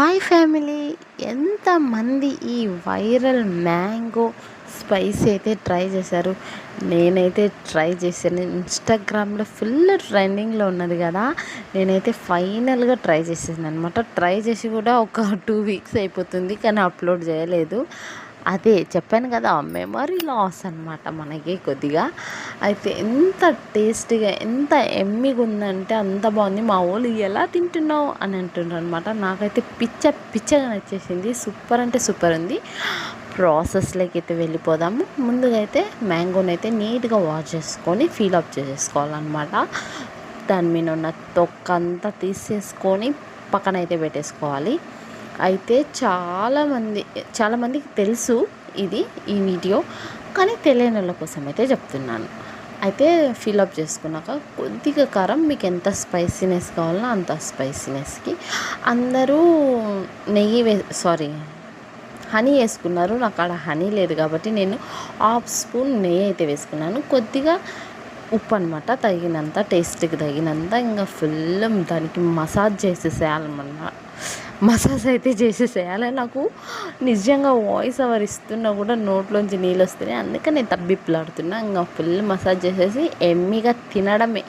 Hi family, ఎంతమంది ఈ viral mango spicy అయితే ట్రై చేశారు. నేనైతే ట్రై చేశాను. ఇన్స్టాగ్రామ్లో ఫుల్ ట్రెండింగ్లో ఉన్నది కదా. నేనైతే ఫైనల్గా ట్రై చేసాను అనమాట. ట్రై చేసి కూడా ఒక 2 వీక్స్ అయిపోతుంది, కానీ అప్లోడ్ చేయలేదు. అదే చెప్పాను కదా, మెమరీ లాస్ అనమాట మనకి కొద్దిగా. అయితే ఎంత టేస్టీగా, ఎంత ఎమ్మిగా ఉందంటే అంత బాగుంది. మా వాళ్ళు ఎలా తింటున్నావు అని అంటున్నారు అనమాట. నాకైతే పిచ్చగా నచ్చేసింది. సూపర్ అంటే సూపర్ ఉంది. ప్రాసెస్లోకి అయితే వెళ్ళిపోదాము. ముందుగా అయితే మ్యాంగోని అయితే నీట్గా వాష్ చేసుకొని ఫీల్ చేసేసుకోవాలన్నమాట. దాని మీద ఉన్న తొక్క అంతా తీసేసుకొని పక్కన అయితే పెట్టేసుకోవాలి. అయితే చాలామందికి తెలుసు ఈ వీడియో, కానీ తెలియని వాళ్ళ కోసం అయితే చెప్తున్నాను. అయితే ఫిల్అప్ చేసుకున్నాక కొద్దిగా కారం, మీకు ఎంత స్పైసీనెస్ కావాలో అంత స్పైసీనెస్కి. అందరూ హనీ వేసుకున్నారు. నాకు అక్కడ హనీ లేదు కాబట్టి నేను 1/2 స్పూన్ నెయ్యి అయితే వేసుకున్నాను. కొద్దిగా ఉప్పు అనమాట, తగినంత, టేస్ట్కి తగినంత. ఇంకా ఫుల్ దానికి మసాజ్ అయితే చేసేసేయాలి. నాకు నిజంగా వాయిస్ ఓవర్ ఇస్తున్నా కూడా నోట్లోంచి నీళ్ళు వస్తున్నాయి, అందుకని నేను తబ్బిప్పులాడుతున్నా. ఇంకా ఫుల్ మసాజ్ చేసేసి ఎమ్మిగా తినడమే.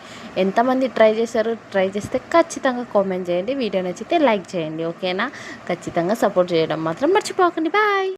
ఎంతమంది ట్రై చేశారు? ట్రై చేస్తే ఖచ్చితంగా కామెంట్ చేయండి. వీడియో నచ్చితే లైక్ చేయండి, ఓకేనా? ఖచ్చితంగా సపోర్ట్ చేయడం మాత్రం మర్చిపోకండి. బాయ్.